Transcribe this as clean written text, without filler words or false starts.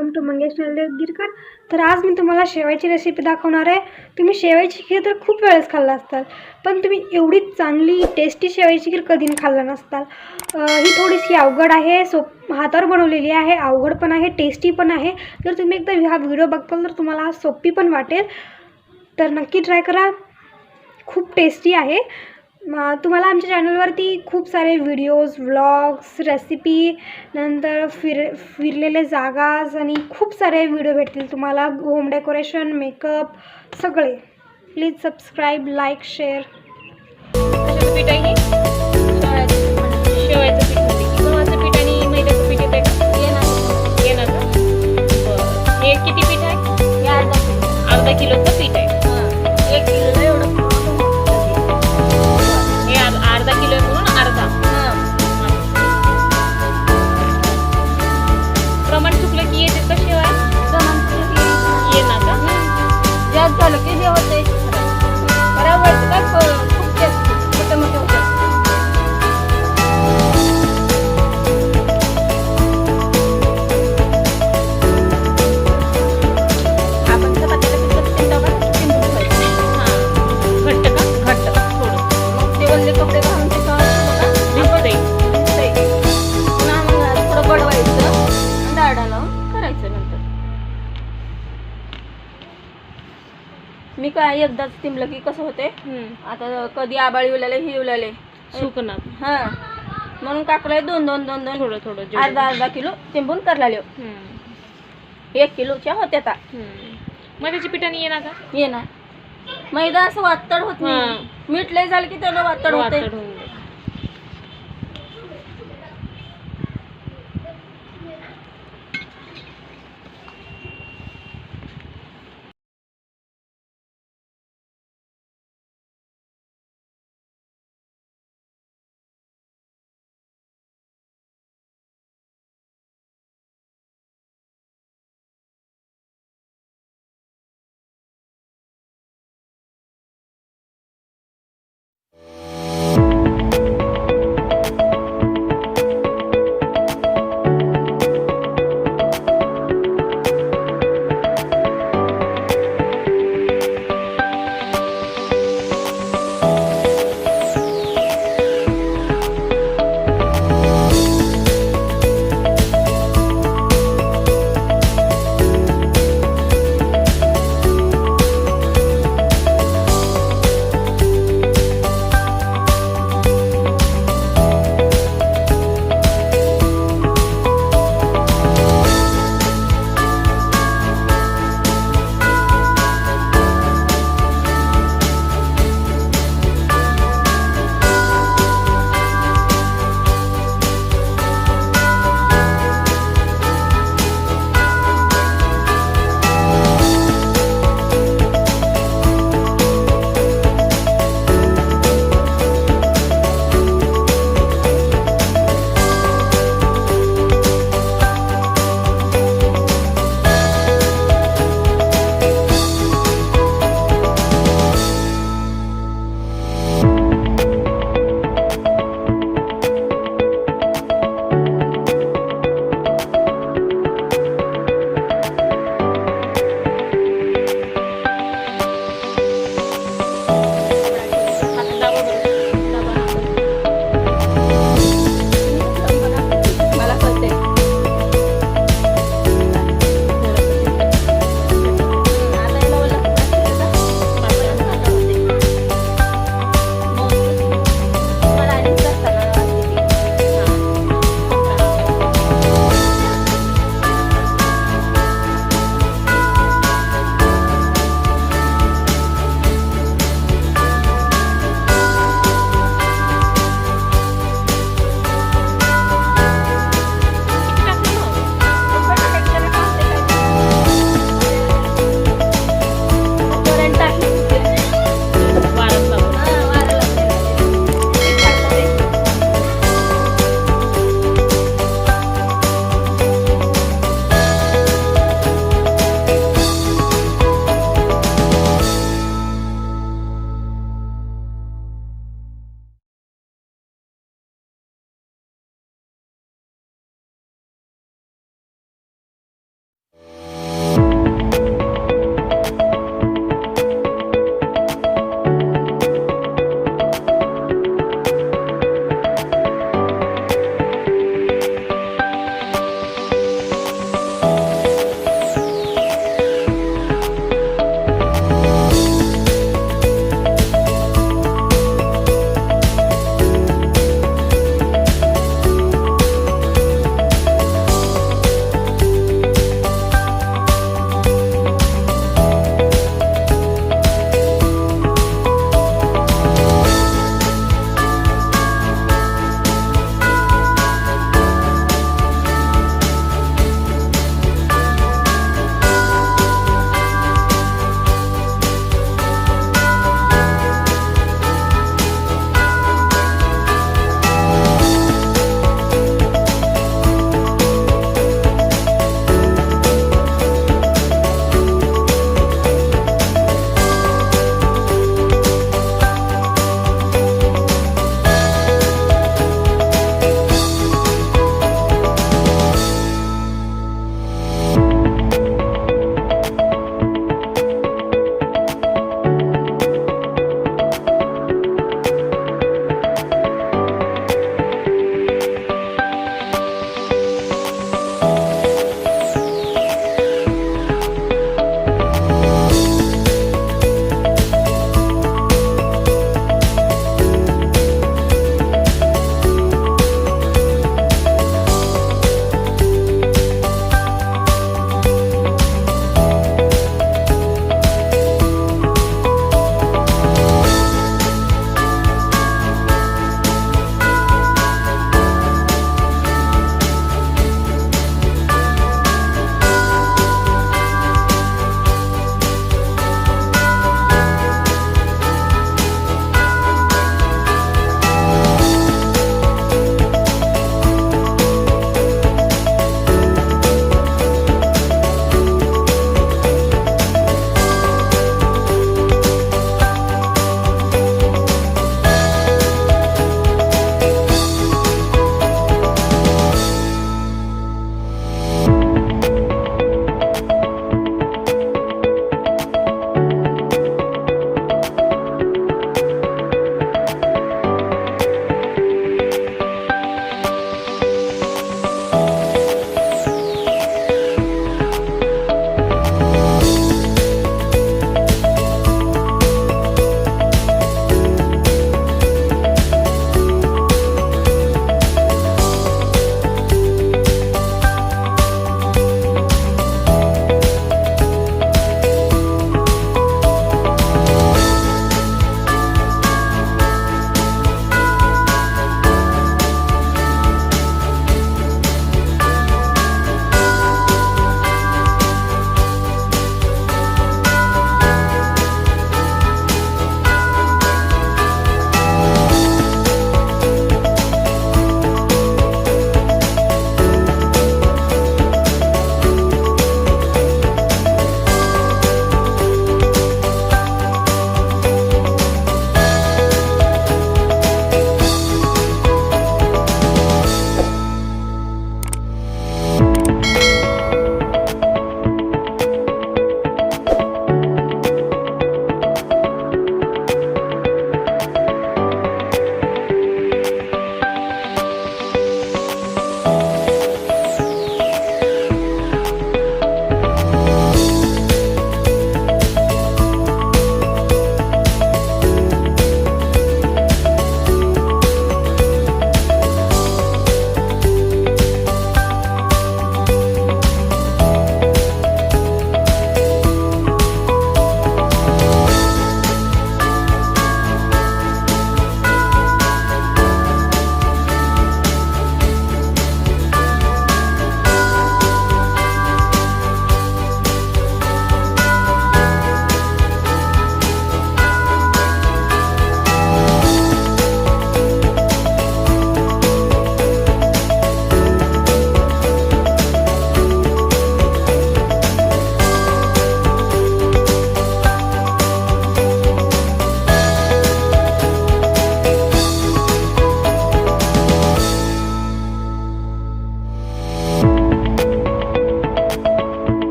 Welcome to Mangesh Girkar. तर आज मी तुम्हाला शेवयाची रेसिपी दाखवणार आहे। तुम्ही शेवयाची खीर तर खूप वेळेस खाल्ला असताल, पण तुम्ही एवढी चांगली टेस्टी शेवयाची खीर कधी खाल्ला नसताल। ही थोडीशी अवघड आहे, हातावर बनवलेली आहे, अवघड पण आहे, टेस्टी पण आहे। जर तुम्ही एकदा हा व्हिडिओ बघताल तर तुम्हाला हा सोपी पण वाटेल, तर नक्की ट्राय करा। खूप टेस्टी आहे। तुम्हाला आमच्या चॅनलवरती खूप सारे व्हिडिओज, व्लॉग्स, रेसिपी, नंतर फिरलेले जागाज आणि खूप सारे व्हिडिओ भेटतील तुम्हाला, होम डेकोरेशन, मेकअप सगळे। Please subscribe, like, share. कशाचं पीठ आहे हे? शेवयाचं पीठ होते की गव्हाचं पीठ आणि मैद्याचं पीठ येते का? येणार का? बरं. हे किती पीठ आहे? हे अर्धा किलोचं पीठ आहे। 1 किलोला एवढं हे अर्धा किलो आहे म्हणून अर्धा। प्रमाण चुकलं की येते का शेवया? येणार का? जास्त झालं की जे होते खराब व्हायचं का खूप जास्त मोठे मोठे होतात। आपण चपातीला कसं तिंबून ठेवायचं। घट्ट का? घट्ट थोडं मग ते वल्ले कपडे घालून भिजतंय. पुन्हा मग थोडं बडवायचं आणि डाळडा लावून करायचं। नंतर मी काय एकदाच तिंबलं की कसं होते, आता कधी आबाळी उलाले ही उलाले सुकणार हा, म्हणून काकले दोन थोडं थोडं अर्धा किलो तिंबून करला 1 किलोच्या होत्या आता मैद्याच्या पिठाने येणार का? ये ना मैदा असं वातड होत नाही, मीठ लय झालं की त्याला वातड होते।